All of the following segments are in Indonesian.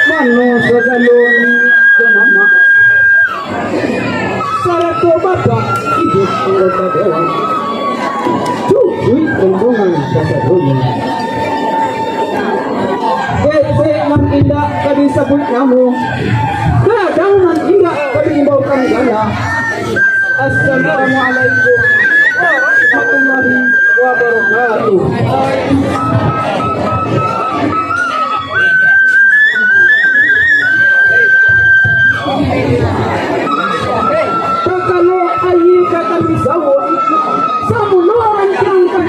Mano segalon jemama Saratu bapa hidup anggota dewan Cukup kunjungan kata dunia Kete nan indah kadi sabut kamu Kadang nan indah kadi imbaukan gala Assalamualaikum warahmatullahi wabarakatuh. Kakalo ayi kata bisawo samunoran jangkan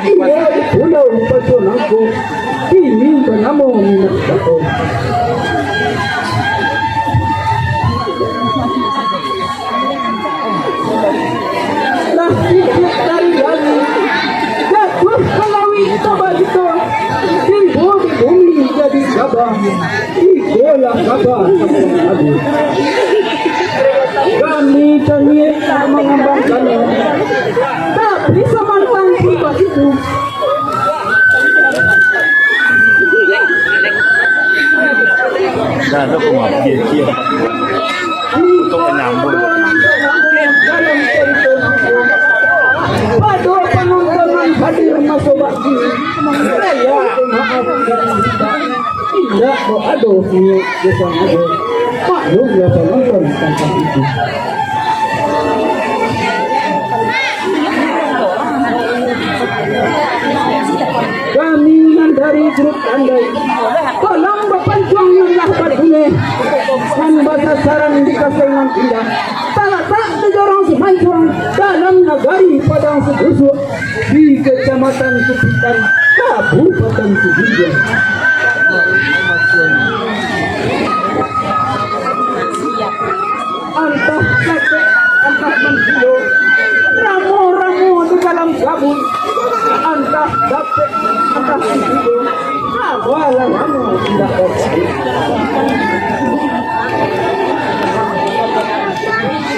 iya pulau paconangku ini benamo minatako lah ikut dari lagi jatuh kalawi tabagito timbo di bumi jadi sabah ikola sabah aduh kami mengembangkannya tapi samantang kita itu Nah, itu cuma kia-kia untuk menyambung. Aduh penonton hadir masuk baki saya maaf tidak aduh ini bisa aduh maklum ya penonton tentang itu kami dari grup andai tolong berpanjang yang berdua dan bahasa saran dikasihkan tidak salah tak dijorong semancong dalam nagari Padang Sebusuk di Kecamatan Supitan Kabupaten Sumedang. Antah kakek, antah menggilo, ramu-ramu di dalam kabut, antah dapet, antah menggilo, awalan ramu tidak bersih.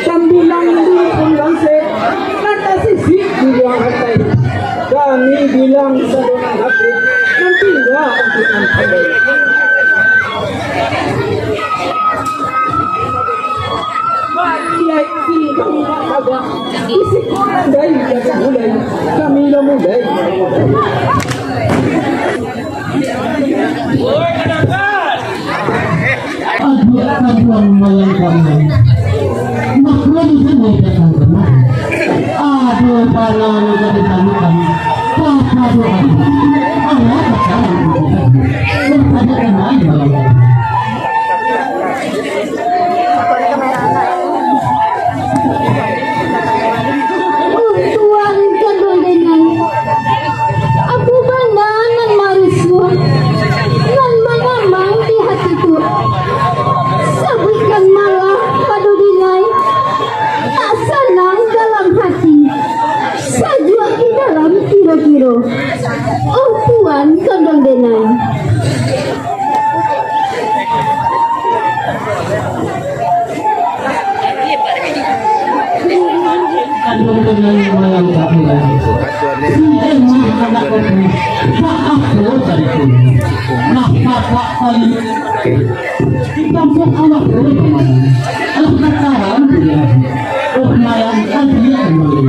Sambilang di pungganse, kata sisi di ruang hati. Kami bilang sedang hati, nanti enggak untuk nanti. Kami agak isi orang dari jaga mulai kami mulai. Aduh melayangkan maklum semua datang kemana. Aduh palang jadi tamukan. Aduh Allah sekarang bertanya kemana melayang. Tuan kedondengan aku bandangan marismu nan mangamang di hatiku sabutkan malah padu dinai tak senang dalam hati sajuak di dalam kiro-kiro oh tuan kedondengan Kandung dengan melayang kabilan. Emang anak aku maaf lo tadiku. Nah bapak kali di kampung anak lo kemana? Alah kataran dia. Oh melayang kali kembali.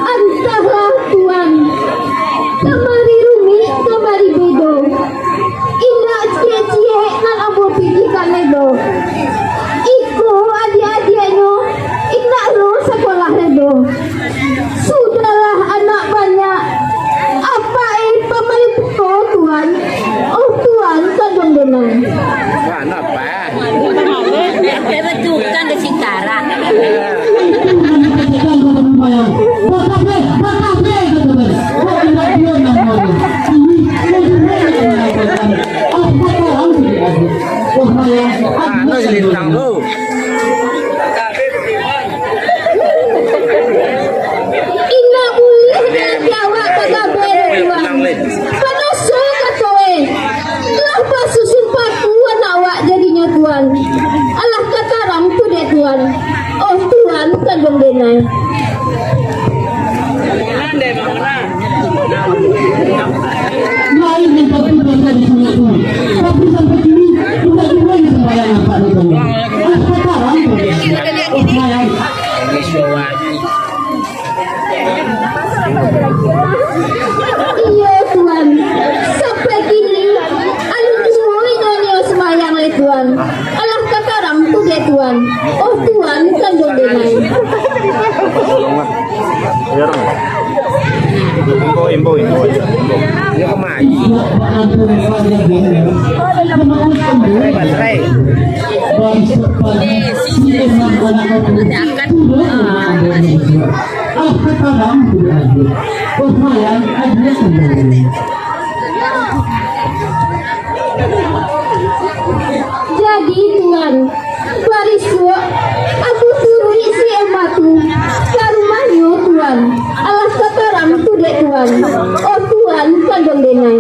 Antara tuan kemari rumi kemari bedo indah cie-cie nan abu pijikan ledo iku adik-adiknya indah lo sekolah ledo sudahlah anak banyak apa pemerintah kandung denai. Lain yang tapi dosa di sungai itu. Tapi sampai kini tidak dimulai sembahyang apa itu. Sekarang sembahyang. Iya Tuhan, sampai kini anu semua nyanyi semayang le Tuhan. Alah katarang tu dia Tuhan. Oh Tuhan kandung denai. Imbo aja. Dia kemai. Baterai. Jadi Tuhan, barisku aku turun si ematu ke rumahnya Tuhan. Alah katarang tu dia Tuhan. Oh Tuhan kandung denai.